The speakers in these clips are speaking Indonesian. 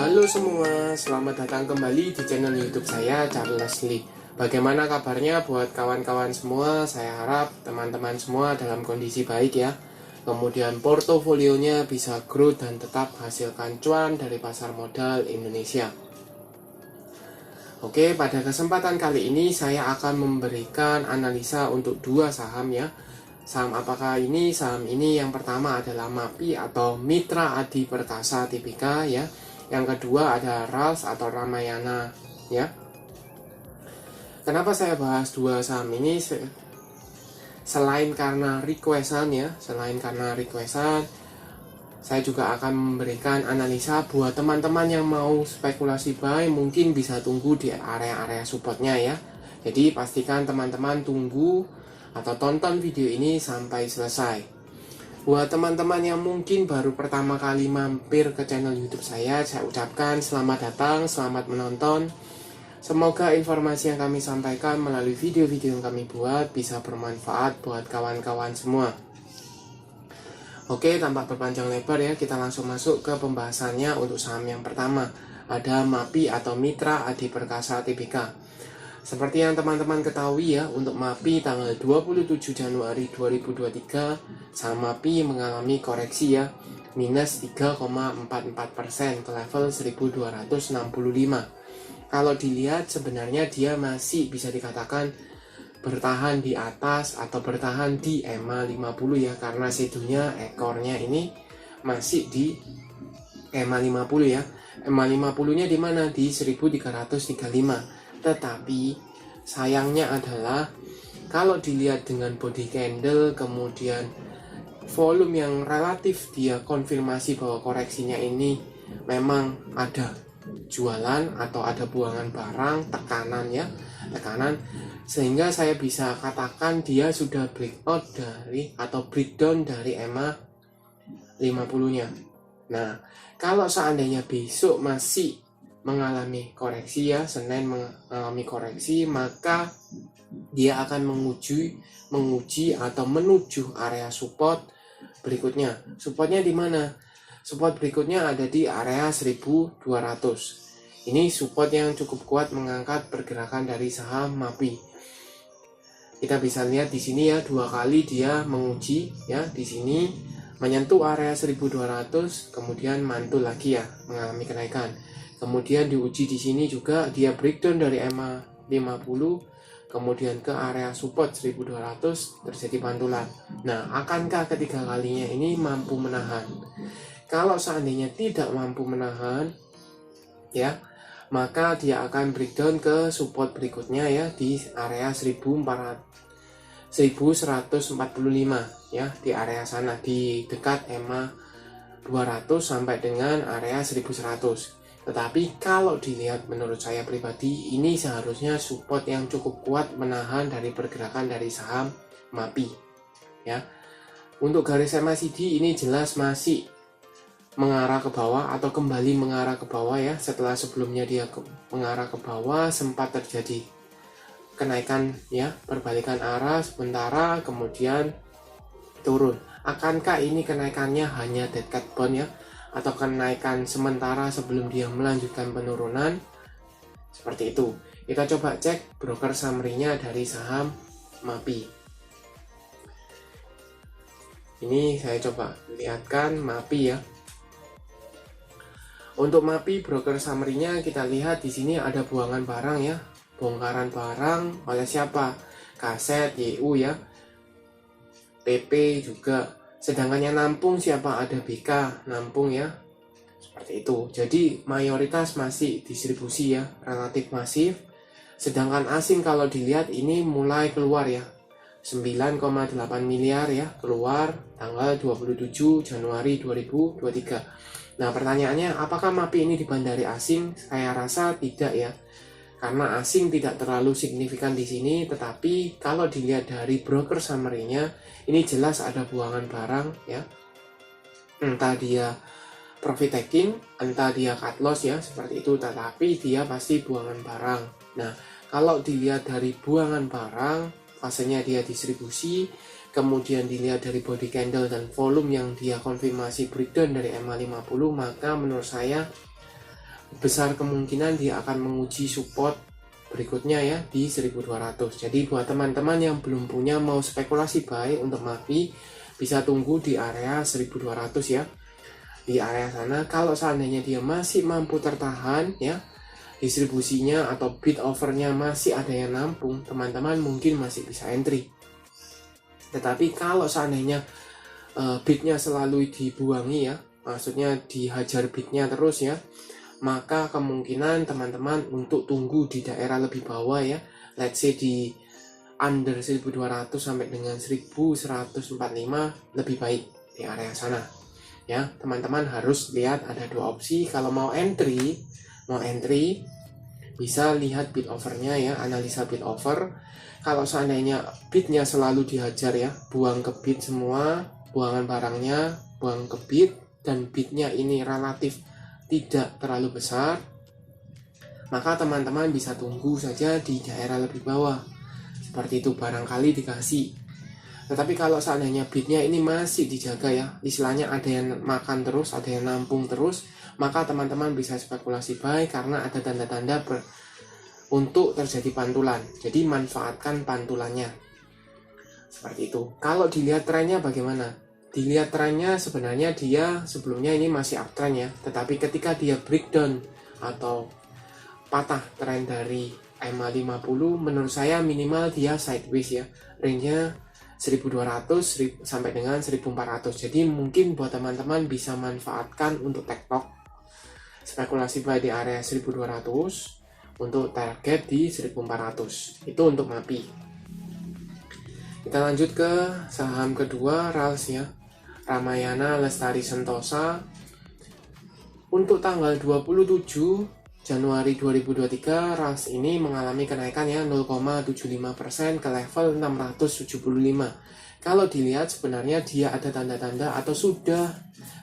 Halo semua, selamat datang kembali di channel YouTube saya, Charles Lee. Bagaimana kabarnya buat kawan-kawan semua? Saya harap teman-teman semua dalam kondisi baik ya. Kemudian portofolionya bisa growth dan tetap hasilkan cuan dari pasar modal Indonesia. Oke, pada kesempatan kali ini saya akan memberikan analisa untuk dua saham ya. Saham apakah ini? Saham ini yang pertama adalah MAPI atau Mitra Adi Perkasa Tbk ya. Yang kedua ada RALS atau Ramayana ya. Kenapa saya bahas dua saham ini? Selain karena requestan ya, saya juga akan memberikan analisa buat teman-teman yang mau spekulasi buy, mungkin bisa tunggu di area-area supportnya ya. Jadi pastikan teman-teman tunggu atau tonton video ini sampai selesai. Buat teman-teman yang mungkin baru pertama kali mampir ke channel YouTube saya ucapkan selamat datang, selamat menonton. Semoga informasi yang kami sampaikan melalui video-video yang kami buat bisa bermanfaat buat kawan-kawan semua. Oke, tanpa berpanjang lebar ya, kita langsung masuk ke pembahasannya untuk saham yang pertama. Ada MAPI atau Mitra Adi Perkasa Tbk. Seperti yang teman-teman ketahui ya, untuk MAPI tanggal 27 Januari 2023, saham MAPI mengalami koreksi ya, minus 3,44% ke level 1265. Kalau dilihat sebenarnya dia masih bisa dikatakan bertahan di atas atau bertahan di EMA 50 ya, karena shadownya ekornya ini masih di EMA 50 ya. EMA 50 nya di mana? Di 1335. Tetapi sayangnya adalah kalau dilihat dengan body candle kemudian volume yang relatif dia konfirmasi bahwa koreksinya ini memang ada jualan atau ada buangan barang, tekanan sehingga saya bisa katakan dia sudah breakout dari atau breakdown dari EMA 50 nya. Nah, kalau seandainya besok masih mengalami koreksi ya, Senin mengalami koreksi, maka dia akan menguji atau menuju area support berikutnya. Supportnya di mana? Support berikutnya ada di area 1200. Ini support yang cukup kuat mengangkat pergerakan dari saham MAPI. Kita bisa lihat di sini ya, dua kali dia menguji ya, di sini menyentuh area 1200, kemudian mantul lagi ya, mengalami kenaikan. Kemudian diuji di sini juga dia breakdown dari EMA 50, kemudian ke area support 1200 terjadi pantulan. Nah, akankah ketiga kalinya ini mampu menahan? Kalau seandainya tidak mampu menahan ya, maka dia akan breakdown ke support berikutnya ya di area 1145 ya, di area sana di dekat EMA 200 sampai dengan area 1100. Tetapi kalau dilihat menurut saya pribadi, ini seharusnya support yang cukup kuat menahan dari pergerakan dari saham MAPI ya. Untuk garis MACD ini jelas masih mengarah ke bawah atau kembali mengarah ke bawah ya. Setelah sebelumnya dia mengarah ke bawah, sempat terjadi kenaikan ya, perbalikan arah sementara kemudian turun. Akankah ini kenaikannya hanya dead cat bond ya, atau kenaikan sementara sebelum dia melanjutkan penurunan? Seperti itu. Kita coba cek broker summary-nya dari saham MAPI. Ini saya coba lihatkan MAPI ya. Untuk MAPI broker summary-nya kita lihat di sini ada buangan barang ya, bongkaran barang oleh siapa? Kaset, YU ya, PP juga. Sedangkan yang nampung siapa? Ada BK nampung ya, seperti itu. Jadi mayoritas masih distribusi ya, relatif masif. Sedangkan asing kalau dilihat ini mulai keluar ya, 9,8 miliar ya, keluar tanggal 27 Januari 2023. Nah, pertanyaannya apakah MAPI ini dibandari asing? Saya rasa tidak ya, karena asing tidak terlalu signifikan di sini. Tetapi kalau dilihat dari broker summary-nya, ini jelas ada buangan barang ya, entah dia profit taking, entah dia cut loss ya, seperti itu, tetapi dia pasti buangan barang. Nah, kalau dilihat dari buangan barang, fasenya dia distribusi, kemudian dilihat dari body candle dan volume yang dia konfirmasi breakdown dari EMA 50, maka menurut saya besar kemungkinan dia akan menguji support berikutnya ya di 1200. Jadi buat teman-teman yang belum punya mau spekulasi buy untuk MACD, bisa tunggu di area 1200 ya. Di area sana kalau seandainya dia masih mampu tertahan ya, distribusinya atau bid overnya masih ada yang nampung, teman-teman mungkin masih bisa entry. Tetapi kalau seandainya bidnya selalu dibuangi ya, maksudnya dihajar bidnya terus ya, maka kemungkinan teman-teman untuk tunggu di daerah lebih bawah ya, let's say di under 1200 sampai dengan 1145 lebih baik di area sana ya. Teman-teman harus lihat ada dua opsi. Kalau mau entry bisa lihat bid overnya ya, analisa bid over. Kalau seandainya bidnya selalu dihajar ya, buang ke bid semua, buangan barangnya buang ke bid, dan bidnya ini relatif tidak terlalu besar, maka teman-teman bisa tunggu saja di daerah lebih bawah. Seperti itu, barangkali dikasih. Tetapi kalau seandainya bidnya ini masih dijaga ya, istilahnya ada yang makan terus, ada yang nampung terus, maka teman-teman bisa spekulasi buy karena ada tanda-tanda untuk terjadi pantulan. Jadi manfaatkan pantulannya. Seperti itu. Kalau dilihat trennya bagaimana? Dilihat trennya sebenarnya dia sebelumnya ini masih uptrend ya, tetapi ketika dia breakdown atau patah tren dari EMA 50, menurut saya minimal dia sideways ya, range-nya 1200 sampai dengan 1400. Jadi mungkin buat teman-teman bisa manfaatkan untuk tektok spekulasi buy di area 1200 untuk target di 1400. Itu untuk MACD. Kita lanjut ke saham kedua, RALS ya, Ramayana Lestari Sentosa. Untuk tanggal 27 Januari 2023, RALS ini mengalami kenaikan ya 0,75% ke level 675. Kalau dilihat sebenarnya dia ada tanda-tanda atau sudah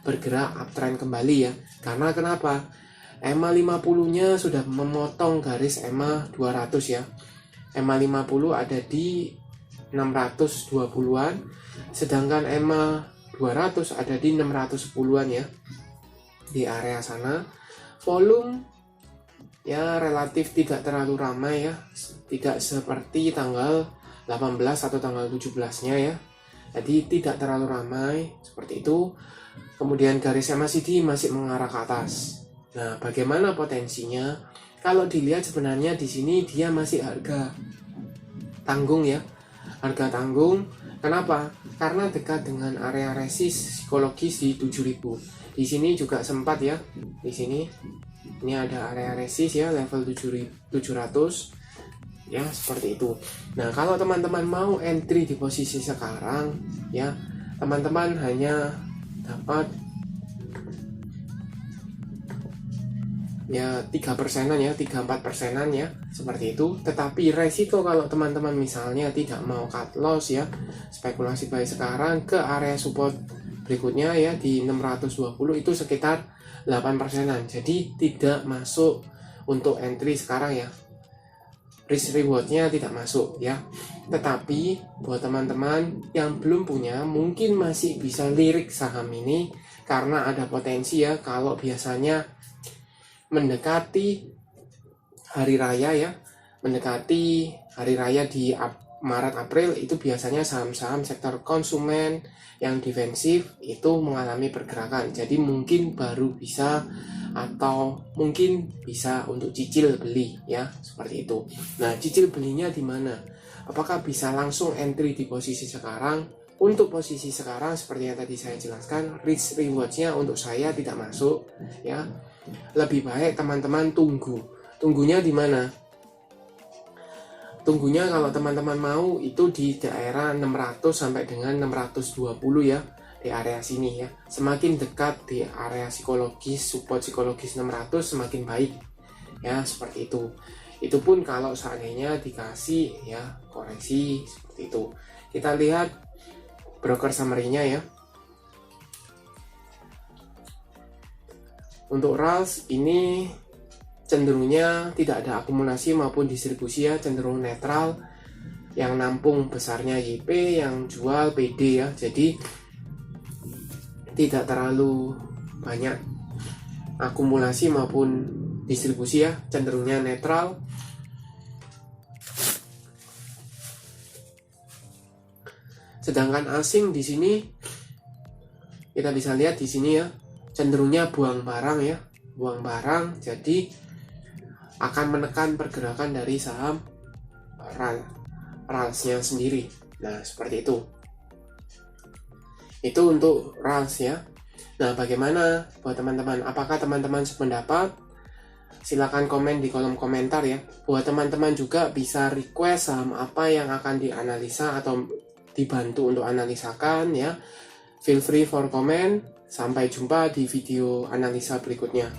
bergerak uptrend kembali ya. Karena kenapa? EMA 50-nya sudah memotong garis EMA 200 ya. EMA 50 ada di 620-an, sedangkan EMA 200 ada di 610-an ya. Di area sana volume ya relatif tidak terlalu ramai ya, tidak seperti tanggal 18 atau tanggal 17-nya ya. Jadi tidak terlalu ramai seperti itu. Kemudian garis MACD masih mengarah ke atas. Nah, bagaimana potensinya? Kalau dilihat sebenarnya di sini dia masih harga tanggung ya. Harga tanggung. Kenapa? Karena dekat dengan area resist psikologis di 7000. Di sini juga sempat ya. Di sini ini ada area resist ya, level 700 ya, seperti itu. Nah, kalau teman-teman mau entry di posisi sekarang ya, teman-teman hanya dapat ya 3%-an ya, 3-4%-an ya, seperti itu. Tetapi resiko kalau teman-teman misalnya tidak mau cut loss ya, spekulasi buy sekarang ke area support berikutnya ya di 620 itu sekitar 8%-an. Jadi tidak masuk untuk entry sekarang ya, risk rewardnya tidak masuk ya. Tetapi buat teman-teman yang belum punya, mungkin masih bisa lirik saham ini karena ada potensi ya. Kalau biasanya mendekati hari raya ya, mendekati hari raya di Maret April, itu biasanya saham-saham sektor konsumen yang defensif itu mengalami pergerakan. Jadi mungkin baru bisa atau mungkin bisa untuk cicil beli ya, seperti itu. Nah, cicil belinya di mana? Apakah bisa langsung entry di posisi sekarang? Untuk posisi sekarang seperti yang tadi saya jelaskan, risk rewardnya untuk saya tidak masuk ya. Lebih baik teman-teman tunggunya di mana? Tunggunya kalau teman-teman mau itu di daerah 600 sampai dengan 620 ya, di area sini ya. Semakin dekat di area psikologis, support psikologis 600 semakin baik ya, seperti itu. Itu pun kalau seandainya dikasih ya koreksi seperti itu. Kita lihat broker summary-nya ya. Untuk RALS ini cenderungnya tidak ada akumulasi maupun distribusi ya, cenderung netral. Yang nampung besarnya YP, yang jual PD ya. Jadi tidak terlalu banyak akumulasi maupun distribusi ya, cenderungnya netral. Sedangkan asing di sini kita bisa lihat di sini ya, cenderungnya buang barang ya, buang barang, jadi akan menekan pergerakan dari saham RALS-nya sendiri. Nah, seperti itu. Itu untuk RALS ya. Nah, bagaimana buat teman-teman? Apakah teman-teman sependapat? Silakan komen di kolom komentar ya. Buat teman-teman juga bisa request saham apa yang akan dianalisa atau dibantu untuk analisakan ya. Feel free for comment. Sampai jumpa di video analisa berikutnya.